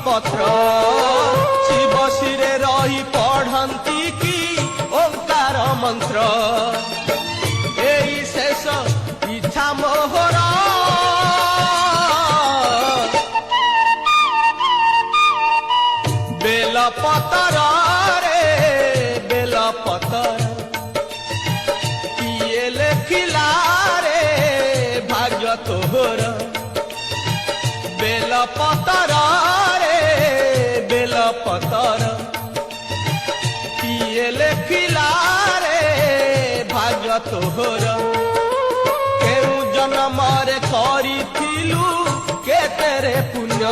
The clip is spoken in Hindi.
पत्र शिव शिरे रही पढ़ंती की ओंकार मंत्र एई शेष इच्छा मोहर बेल पतर रे बेल पतर किए लेखिला रे भाग्य तोहर बेल पतर रे बेल पतर किए लेखिला रे भाग्य तोहर केउ जन्म रे करिथिलु केते रे पुण्य।